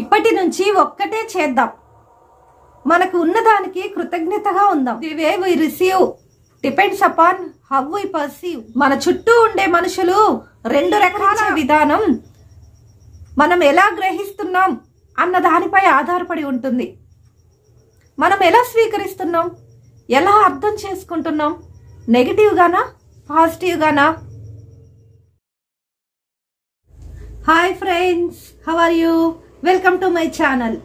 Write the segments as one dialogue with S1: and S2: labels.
S1: ఇప్పటి నుంచి ఒక్కటే చేద్దాం. మనకు ఉన్నదానికి కృతజ్ఞతగా ఉందాం. The way we receive depends upon how we perceive. మన చుట్టూ ఉండే మనుషులు రెండు రకాల విధానం మనం ఎలా గ్రహిస్తున్నాం అన్న దానిపై ఆధారపడి ఉంటుంది. మనం ఎలా స్వీకరిస్తున్నాం, ఎలా అర్థం చేసుకుంటున్నాం, నెగిటివ్ గానా పాజిటివ్ గానా? Hi friends, how are you? Welcome to my channel.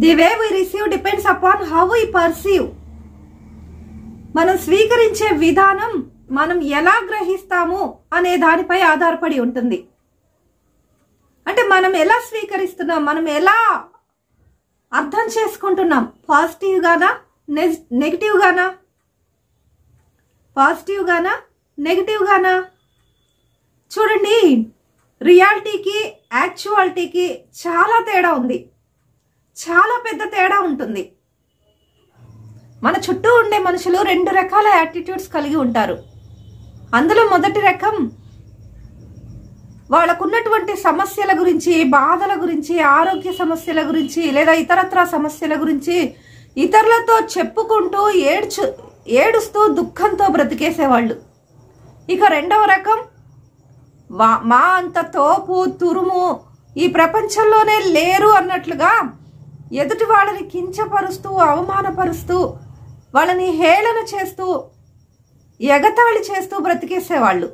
S1: The way we receive depends upon how we perceive. మనం స్వీకరించే విధానం మనం ఎలా గ్రహిస్తాము అనే దానిపై ఆధారపడి ఉంటుంది. అంటే మనం ఎలా స్వీకరిస్తున్నాం, మనం ఎలా అర్థం చేసుకుంటున్నాం, పాజిటివ్ గానా నెగిటివ్ గానా? పాజిటివ్ గానా నెగిటివ్ గానా? చూడండి, రియాలిటీకి యాక్చువాలిటీకి చాలా తేడా ఉంది. చాలా పెద్ద తేడా ఉంటుంది. మన చుట్టూ ఉండే మనుషులు రెండు రకాల యాటిట్యూడ్స్ కలిగి ఉంటారు. అందులో మొదటి రకం వాళ్ళకున్నటువంటి సమస్యల గురించి, బాధల గురించి, ఆరోగ్య సమస్యల గురించి లేదా ఇతరత్ర సమస్యల గురించి ఇతరులతో చెప్పుకుంటూ ఏడుస్తూ దుఃఖంతో బ్రతికేసేవాళ్ళు. ఇక రెండవ రకం మా అంత తోపు తురుము ఈ ప్రపంచంలోనే లేరు అన్నట్లుగా ఎదుటి వాళ్ళని కించపరుస్తూ, అవమానపరుస్తూ, వాళ్ళని హేళన చేస్తూ, ఎగతాళి చేస్తూ బ్రతికేసేవాళ్ళు.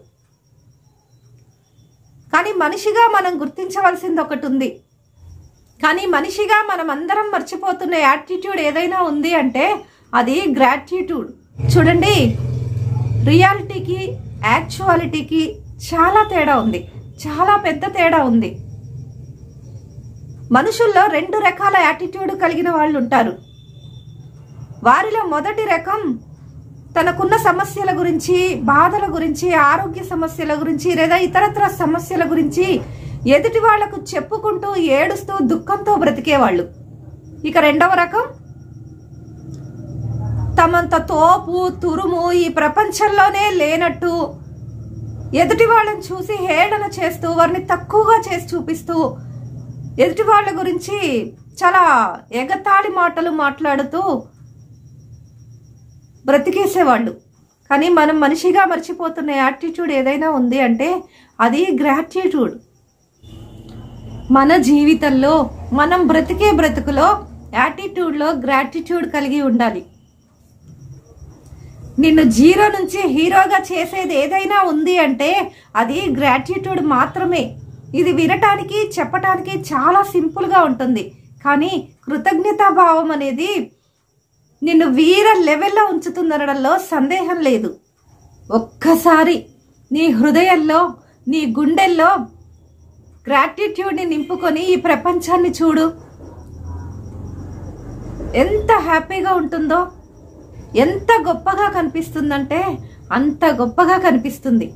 S1: కానీ మనిషిగా మనం గుర్తించవలసింది ఒకటి ఉంది. కానీ మనిషిగా మనం అందరం మర్చిపోతున్న యాటిట్యూడ్ ఏదైనా ఉంది అంటే అది గ్రాటిట్యూడ్. చూడండి, రియాలిటీకి యాక్చువాలిటీకి చాలా తేడా ఉంది. చాలా పెద్ద తేడా ఉంది. మనుషుల్లో రెండు రకాల యాటిట్యూడ్ కలిగిన వాళ్ళు ఉంటారు. వారిలో మొదటి రకం తనకున్న సమస్యల గురించి, బాధల గురించి, ఆరోగ్య సమస్యల గురించి లేదా ఇతరత్ర సమస్యల గురించి ఎదుటి వాళ్లకు చెప్పుకుంటూ ఏడుస్తూ దుఃఖంతో బ్రతికేవాళ్ళు. ఇక రెండవ రకం తమంత తోపు తురుము ఈ ప్రపంచంలోనే లేనట్టు ఎదుటి వాళ్ళని చూసి హేళన చేస్తూ, వారిని తక్కువగా చేసి చూపిస్తూ, ఎదుటి వాళ్ళ గురించి చాలా ఎగతాళి మాటలు మాట్లాడుతూ బ్రతికేసేవాళ్ళు. కానీ మనం మనిషిగా మర్చిపోతున్న యాటిట్యూడ్ ఏదైనా ఉంది అంటే అది గ్రాటిట్యూడ్. మన జీవితంలో మనం బ్రతికే బ్రతుకులో యాటిట్యూడ్లో గ్రాటిట్యూడ్ కలిగి ఉండాలి. నిన్ను జీరో నుంచి హీరోగా చేసేది ఏదైనా ఉంది అంటే అది గ్రాటిట్యూడ్ మాత్రమే. ఇది వినటానికి, చెప్పటానికి చాలా సింపుల్గా ఉంటుంది. కానీ కృతజ్ఞతాభావం అనేది నిన్ను వీర లెవెల్లో ఉంచుతుందనడంలో సందేహం లేదు. ఒక్కసారి నీ హృదయంలో, నీ గుండెల్లో గ్రాటిట్యూడ్ని నింపుకొని ఈ ప్రపంచాన్ని చూడు. ఎంత హ్యాపీగా ఉంటుందో, ఎంత గొప్పగా కనిపిస్తుందంటే అంత గొప్పగా కనిపిస్తుంది.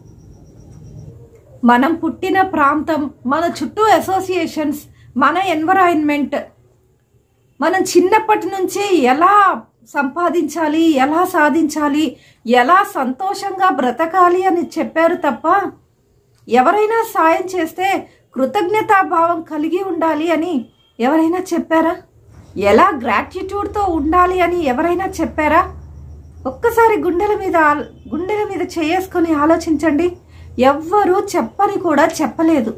S1: మనం పుట్టిన ప్రాంతం, మన చుట్టూ అసోసియేషన్స్, మన ఎన్విరాన్మెంట్, మనం చిన్నప్పటి నుంచి ఎలా సంపాదించాలి, ఎలా సాధించాలి, ఎలా సంతోషంగా బ్రతకాలి అని చెప్పారు తప్ప ఎవరైనా సాయం చేస్తే కృతజ్ఞతాభావం కలిగి ఉండాలి అని ఎవరైనా చెప్పారా? ఎలా గ్రాటిట్యూడ్తో ఉండాలి అని ఎవరైనా చెప్పారా? ఒక్కసారి గుండెల మీద చేసుకొని ఆలోచించండి. ఎవ్వరూ చెప్పని కూడా చెప్పలేదు.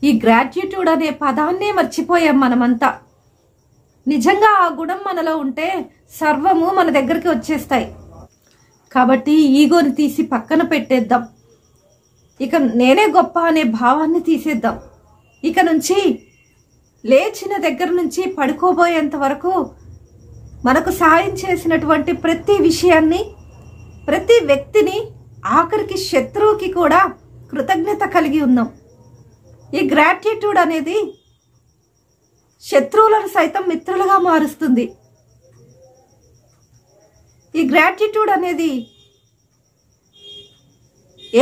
S1: ఈ గ్రాటిట్యూడ్ అనే పదాన్నే మర్చిపోయాం మనమంతా. నిజంగా ఆ గుణం మనలో ఉంటే సర్వము మన దగ్గరికి వచ్చేస్తాయి. కాబట్టి ఈగోని తీసి పక్కన పెట్టేద్దాం. ఇక నేనే గొప్ప అనే భావాన్ని తీసేద్దాం. ఇక నుంచి లేచిన దగ్గర నుంచి పడుకోబోయేంత వరకు మనకు సాయం చేసినటువంటి ప్రతి విషయాన్ని, ప్రతి వ్యక్తిని, ఆఖరికి శత్రువుకి కూడా కృతజ్ఞత కలిగి ఉన్నాం. ఈ గ్రాటిట్యూడ్ అనేది శత్రువులను సైతం మిత్రులుగా మారుస్తుంది. ఈ గ్రాటిట్యూడ్ అనేది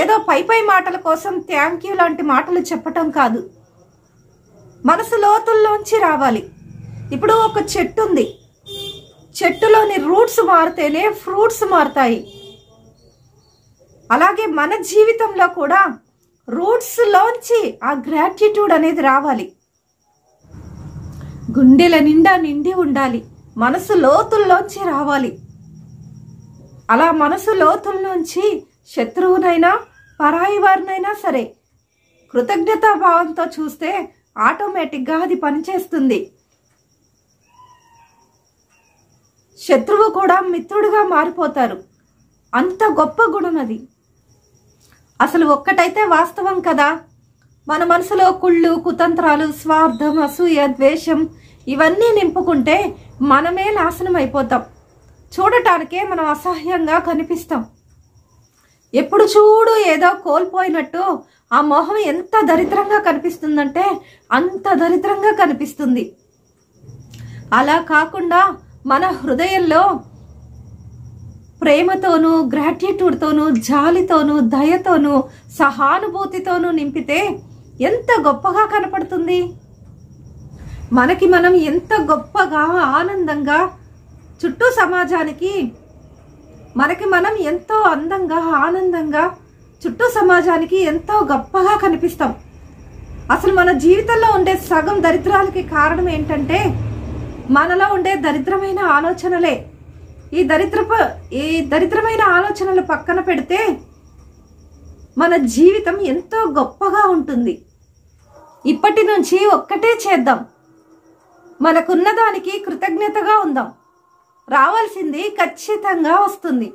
S1: ఏదో పై మాటల కోసం థ్యాంక్ యూ లాంటి మాటలు చెప్పటం కాదు, మనసు లోతుల్లోంచి రావాలి. ఇప్పుడు ఒక చెట్టు ఉంది, చెట్టులోని రూట్స్ మారితేనే ఫ్రూట్స్ మారుతాయి. అలాగే మన జీవితంలో కూడా రూట్స్ లోంచి ఆ గ్రాటిట్యూడ్ అనేది రావాలి. గుండెల నిండా నిండి ఉండాలి. మనసు లోతుల్లోంచి రావాలి. అలా మనసు లోతుల్లోంచి శత్రువునైనా పరాయి వారినైనా సరే కృతజ్ఞతా భావంతో చూస్తే ఆటోమేటిక్గా అది పనిచేస్తుంది. శత్రువు కూడా మిత్రుడుగా మారిపోతారు. అంత గొప్ప గుణం అది. అసలు ఒక్కటైతే వాస్తవం కదా, మన మనసులో కుళ్ళు, కుతంత్రాలు, స్వార్థం, అసూయ, ద్వేషం ఇవన్నీ నింపుకుంటే మనమే నాశనం అయిపోతాం. చూడటానికే మనం అసహ్యంగా కనిపిస్తాం. ఎప్పుడు చూడు ఏదో కోల్పోయినట్టు ఆ మొహం ఎంత దరిద్రంగా కనిపిస్తుందంటే అంత దరిద్రంగా కనిపిస్తుంది. అలా కాకుండా మన హృదయంలో ప్రేమతోనూ, గ్రాటిట్యూడ్తోనూ, జాలితోనూ, దయతోనూ, సహానుభూతితోనూ నింపితే ఎంత గొప్పగా కనపడుతుంది. మనకి మనం ఎంత గొప్పగా, ఆనందంగా, చుట్టూ సమాజానికి మనకి మనం ఎంతో అందంగా, ఆనందంగా, చుట్టూ సమాజానికి ఎంతో గొప్పగా కనిపిస్తాం. అసలు మన జీవితంలో ఉండే సగం దరిద్రాలకి కారణం ఏంటంటే మనలో ఉండే దరిద్రమైన ఆలోచనలే. ఈ దరిద్రమైన ఆలోచనలు పక్కన పెడితే మన జీవితం ఎంతో గొప్పగా ఉంటుంది. ఇప్పటి నుంచి ఒక్కటే చేద్దాం, మనకున్న దానికి కృతజ్ఞతగా ఉందాం. రావాల్సింది ఖచ్చితంగా వస్తుంది.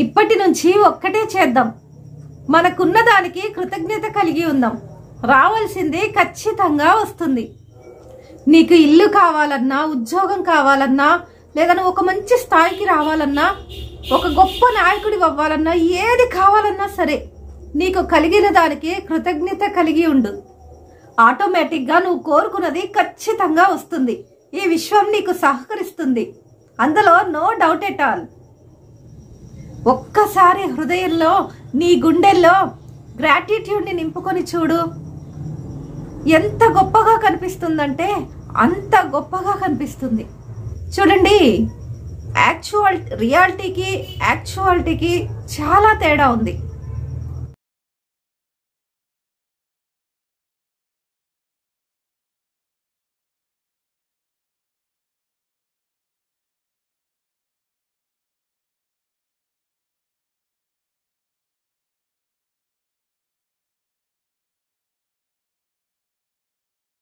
S1: ఇప్పటి నుంచి ఒక్కటే చేద్దాం, మనకున్న దానికి కృతజ్ఞత కలిగి ఉందాం. రావాల్సింది ఖచ్చితంగా వస్తుంది. నీకు ఇల్లు కావాలన్నా, ఉద్యోగం కావాలన్నా, లేదా నువ్వు ఒక మంచి స్థాయికి రావాలన్నా, ఒక గొప్ప నాయకుడి అవ్వాలన్నా, ఏది కావాలన్నా సరే నీకు కలిగిన దానికి కృతజ్ఞత కలిగి ఉండు. ఆటోమేటిక్గా నువ్వు కోరుకున్నది ఖచ్చితంగా వస్తుంది. ఈ విశ్వం నీకు సహకరిస్తుంది. అందులో నో డౌట్ ఎట్ ఆల్. ఒక్కసారి హృదయంలో, నీ గుండెల్లో గ్రాటిట్యూడ్ని నింపుకొని చూడు. ఎంత గొప్పగా కనిపిస్తుందంటే అంత గొప్పగా కనిపిస్తుంది. చూడండి, రియాలిటీకి యాక్చువాలిటీకి చాలా తేడా ఉంది.